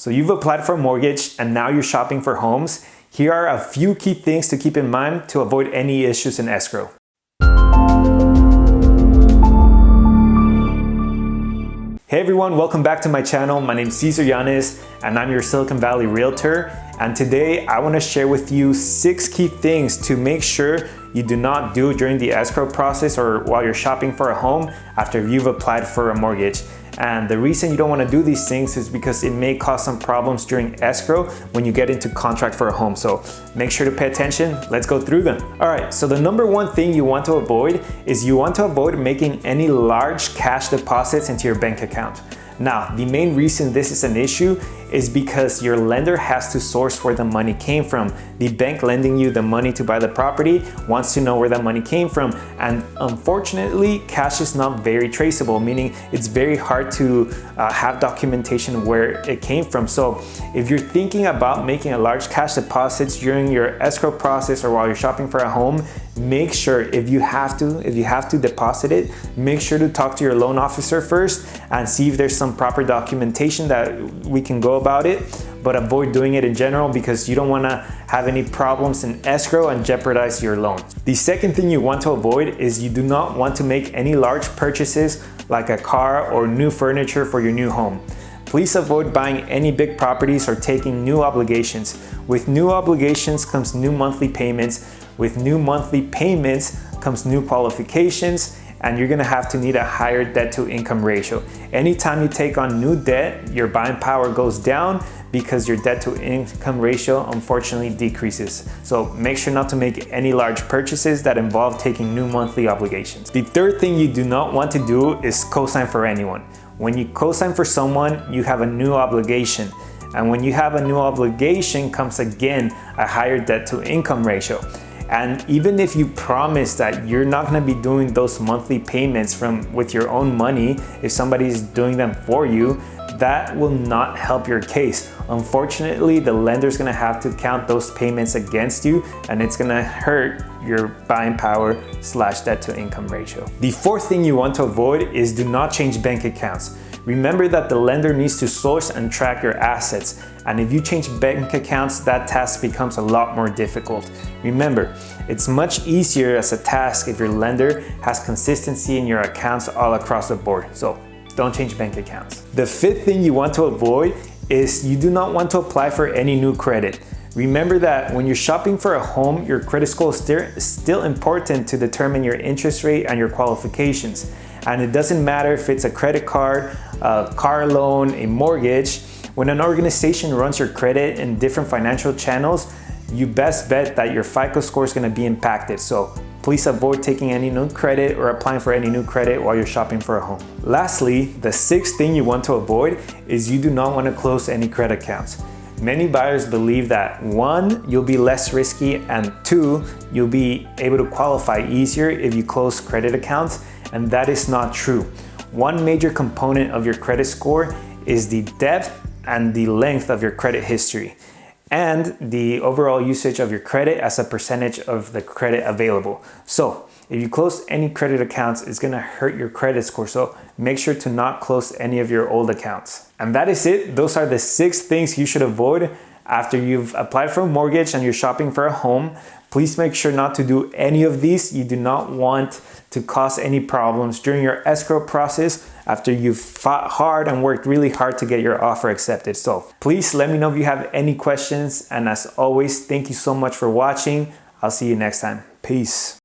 So you've applied for a mortgage and now you're shopping for homes. Here are a few key things to keep in mind to avoid any issues in escrow. Hey everyone, welcome back to my channel. My name is Cesar Yanes and I'm your Silicon Valley realtor. And today I want to share with you 6 key things to make sure you do not do during the escrow process or while you're shopping for a home after you've applied for a mortgage. And the reason you don't want to do these things is because it may cause some problems during escrow when you get into contract for a home. So make sure to pay attention. Let's go through them. All right, so the number one thing you want to avoid is you want to avoid making any large cash deposits into your bank account. Now, the main reason this is an issue is because your lender has to source where the money came from. The bank lending you the money to buy the property wants to know where that money came from. And unfortunately, cash is not very traceable, meaning it's very hard to have documentation where it came from. So if you're thinking about making a large cash deposits during your escrow process or while you're shopping for a home, make sure if you have to deposit it, make sure to talk to your loan officer first and see if there's some proper documentation that we can go about it, but avoid doing it in general because you don't want to have any problems in escrow and jeopardize your loan. The second thing you want to avoid is you do not want to make any large purchases like a car or new furniture for your new home. Please avoid buying any big properties or taking new obligations. With new obligations comes new monthly payments. With new monthly payments comes new qualifications, and you're gonna have to need a higher debt to income ratio. Anytime you take on new debt, your buying power goes down because your debt to income ratio unfortunately decreases. So make sure not to make any large purchases that involve taking new monthly obligations. The third thing you do not want to do is co-sign for anyone. When you co-sign for someone, you have a new obligation. And when you have a new obligation comes again a higher debt to income ratio. And even if you promise that you're not going to be doing those monthly payments with your own money, if somebody's doing them for you, that will not help your case. Unfortunately, the lender's going to have to count those payments against you, and it's going to hurt your buying power / debt to income ratio. The fourth thing you want to avoid is do not change bank accounts. Remember that the lender needs to source and track your assets. And if you change bank accounts, that task becomes a lot more difficult. Remember, it's much easier as a task if your lender has consistency in your accounts all across the board. So don't change bank accounts. The fifth thing you want to avoid is you do not want to apply for any new credit. Remember that when you're shopping for a home, your credit score is still important to determine your interest rate and your qualifications. And it doesn't matter if it's a credit card, a car loan, a mortgage. When an organization runs your credit in different financial channels, you best bet that your FICO score is going to be impacted. So please avoid taking any new credit or applying for any new credit while you're shopping for a home. Lastly, the sixth thing you want to avoid is you do not want to close any credit accounts. Many buyers believe that 1, you'll be less risky, and 2, you'll be able to qualify easier if you close credit accounts, and that is not true. One major component of your credit score is the depth and the length of your credit history and the overall usage of your credit as a percentage of the credit available. So if you close any credit accounts, it's gonna hurt your credit score. So make sure to not close any of your old accounts. And that is it. Those are the 6 things you should avoid after you've applied for a mortgage and you're shopping for a home. Please make sure not to do any of these. You do not want to cause any problems during your escrow process after you've fought hard and worked really hard to get your offer accepted. So please let me know if you have any questions. And as always, thank you so much for watching. I'll see you next time. Peace.